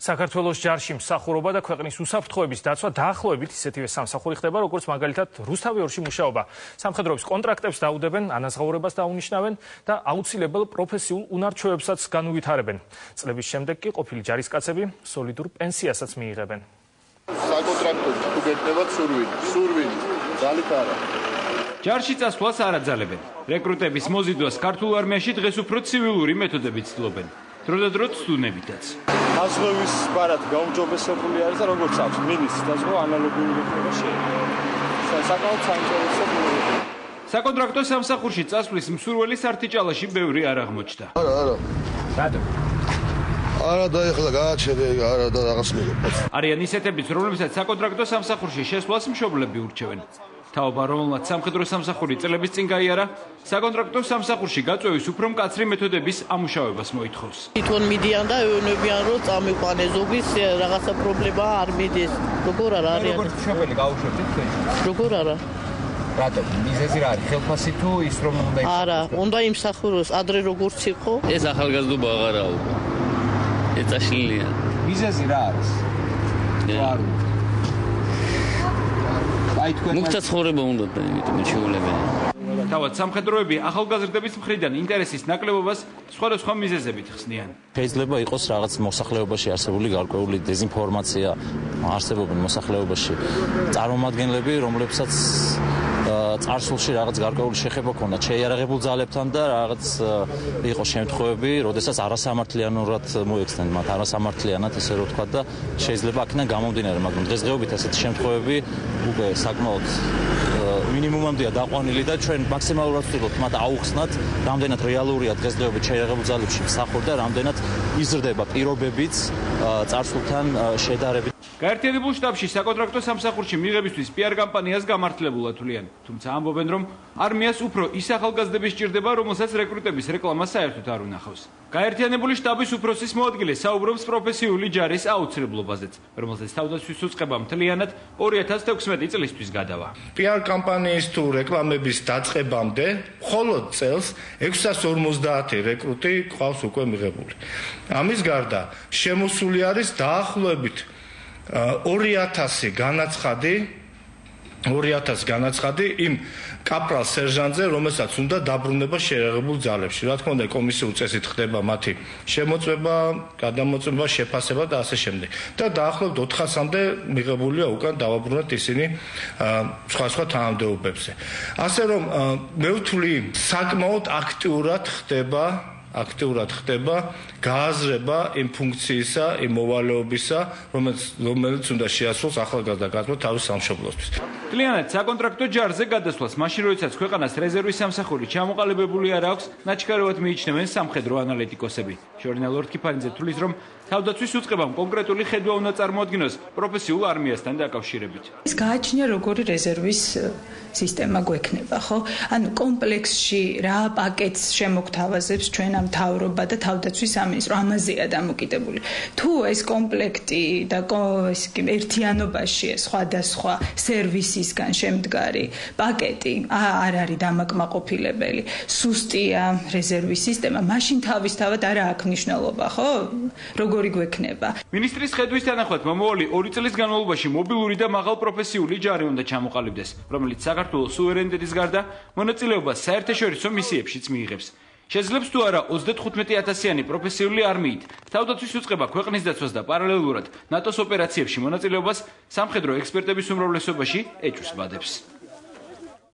საქართველოს ჯარში მსახურობა და ქვეყნის უსაფრთხოების დაცვა დაახლოებით ისეთივე სამსახური ხდება, როგორც მაგალითად რუსთავიორში მუშაობა. სამხედროების კონტრაქტებს დაუდებენ, ანაზღაურებას დაუნიშნავენ და აუცილებელ პროფესიულ უნარჩვევებსაც განუვითარებენ. წლების შემდეგ კი ყოფილი ჯარისკაცები სოლიდურ პენსიასაც მიიღებენ. საკონტრაქტო თუ გეკნებათ სურვილი, ძალით არა. ჯარში წასვლას არ აძალებენ. რეკრუტების მოზიდვას ქართულ არმიაში დღეს უფრო ცივილური მეთოდებით ცდილობენ. დროდადრო ცდუნებითაც. აზღვის ბარად გაუმჯობესებული არის და როგორც აქვს მინის დაზღვა ანალოგიური იქნება შეიძლება. საკმაოდ საინტერესო ბუნებაა. საკონტრაქტო სამსახურში წასვლის მსურველი სართიჭალაში ბევრი არ აღმოჩნდა. არა. რატო? არა და ეხლა გააჩერე, არა და რაღაც მიღებ. არიან ისეთებიც, რომლებსაც საკონტრაქტო სამსახურში შესვლას მშობლები ურჩევენ. თავობა, რომელმაც სამხედრო სამსახური წლების წინ გაიარა, საკონტრაქტო სამსახურში გაწვევის უფრო მკაცრი მეთოდების ამუშავებას მოითხოვს. თვითონ მიდიან და ეუბნებიან, რომ წამიყვანე ზოგის რაღაცა პრობლემა არ მიდის. როგორ არა არის? როგორც მშობელი გაუშვებთ თქვენ? როგორ არა? რატო? მიზეზი რა არის? ხელფასი თუ ის რომ უნდა იყოს? არა, უნდა იმსახუროს ადრე როგორც იყო. ეს ახალგაზრდობა აღარა უკვე. ეწაშლილია. მიზეზი რა არის? არ უნდა. მუქთა ცხოვრება უნდა და იმიტომ შეულებელია. თავად სამხედროები ახალგაზრდების მხრიდან ინტერესის ნაკლებობას სხვადასხვა მიზეზებით ხსნიან. შეიძლება იყოს რაღაც მოსახლეობაში არსებული გარკვეული დეზინფორმაცია, არსებობენ მოსახლეობაში წარმომადგენლები, რომლებსაც წარსულში რაღაც გარკვეული შეხება ჰქონდათ შეიარაღებულ ძალებთან და რაღაც იყო შემთხვევები, როდესაც არასამართლიანურად მოექცნენ მათ, არასამართლიანად ესე რომ ვთქვა და შეიძლება აქედან გამომდინარე, მაგრამ დღესდღეობით ესეთი შემთხვევები უკვე საკმაოდ მინიმუმამდეა დაყვანილი და ჩვენ მაქსიმალურად ვცდილობთ მათ აუხსნათ, რამდენად რეალურია დღესდღეობით შეიარაღებულ ძალებში მსახური და რამდენად იზრდება პირობებიც წარსულთან შედარებით. გაერთიანებულ შტაბში საკონტრაქტო სამსახურში მიღებისთვის PR კამპანიას გამართლებულად თვლიან, თუმცა ამბობენ, რომ არმიას უფრო ის ახალგაზრდები სჭირდება, რომელსაც რეკრუტების რეკლამა საერთოდ არ უნახავს. გაერთიანებული შტაბის უფროსის მოადგილე საუბრობს პროფესიული ჯარის აუცილებლობაზეც, რომელზეც თავდაცვის უწყება მთლიანად 2016 წლისთვის გადავა. PR კამპანიის თუ რეკლამების დაწყებამდე მხოლოდ წელს 650 რეკრუტი ყავს უკვე მიღებული. ამის გარდა შემოსული არის დაახლოებით 2000 განაცხადი იმ კაპრალ სერჟანტზე, რომელსაც უნდა დაბრუნება შეიარაღებულ ძალებში. რა თქმა უნდა, კომისიურ წესით ხდება მათი შემოწმება, გადამოწმება, შეფასება და ასე შემდეგ. და დაახლოებით 400-მდე მიღებულია უკან დავაბრუნოთ ისინი სხვა თანამდებობებზე. ასე რომ მე ვთვლი, საკმაოდ აქტიურად ხდება გააზრება იმ ფუნქციისა, იმ მოვალეობისა, რომელიც უნდა შეასრულოს ახალგაზრდა კაცმა თავის სამშობლოსთვის. მთლიანად საკონტრაქტო ჯარზე გადასვლას მაშინ, როდესაც ქვეყანას რეზერვის სამსახური ჩამოყალიბებული არ აქვს, ნაჩქარევად მიიჩნევენ სამხედრო ანალიტიკოსები. ჟურნალ ორქიფანიძე თვლის, რომ თავდაცვის უწყებამ კონკრეტული ხედვა უნდა წარმოადგინოს პროფესიულ არმიასთან დაკავშირებით. ეს გააჩნია როგორი რეზერვის სისტემა გვექნება, ხო? ანუ კომპლექსში რა პაკეტს შემოგთავაზებს ჩვენ ამ მთავრობა და თავდაცვის სამინისტრო, ამაზეა დამოკიდებული. თუ ეს კომპლექტი და ერთიანობაშია სხვადასხვა სერვისისგან შემდგარი პაკეტი არ არის დამაკმაყოფილებელი, სუსტია რეზერვის სისტემა, მაშინ თავისთავად არა აქვს მნიშვნელობა, ხო? როგორი გვექნება. მინისტრის ხედვის თანახმად მომავალი 2 წლის განმავლობაში მობილური და მაღალპროფესიული ჯარი უნდა ჩამოყალიბდეს, რომელიც საქართველოს სუვერენიტეტის გარდა მონაწილეობას საერთაშორისო მისიებშიც მიიღებს. შეძლებს თუ არა 35,000-იანი პროფესიული არმიით თავდაცვის უწყება ქვეყნის დაცვას და პარალელურად ნატოს ოპერაციებში მონაწილეობას სამხედრო ექსპერტების უმრავლესობაში ეჭვს ბადებს.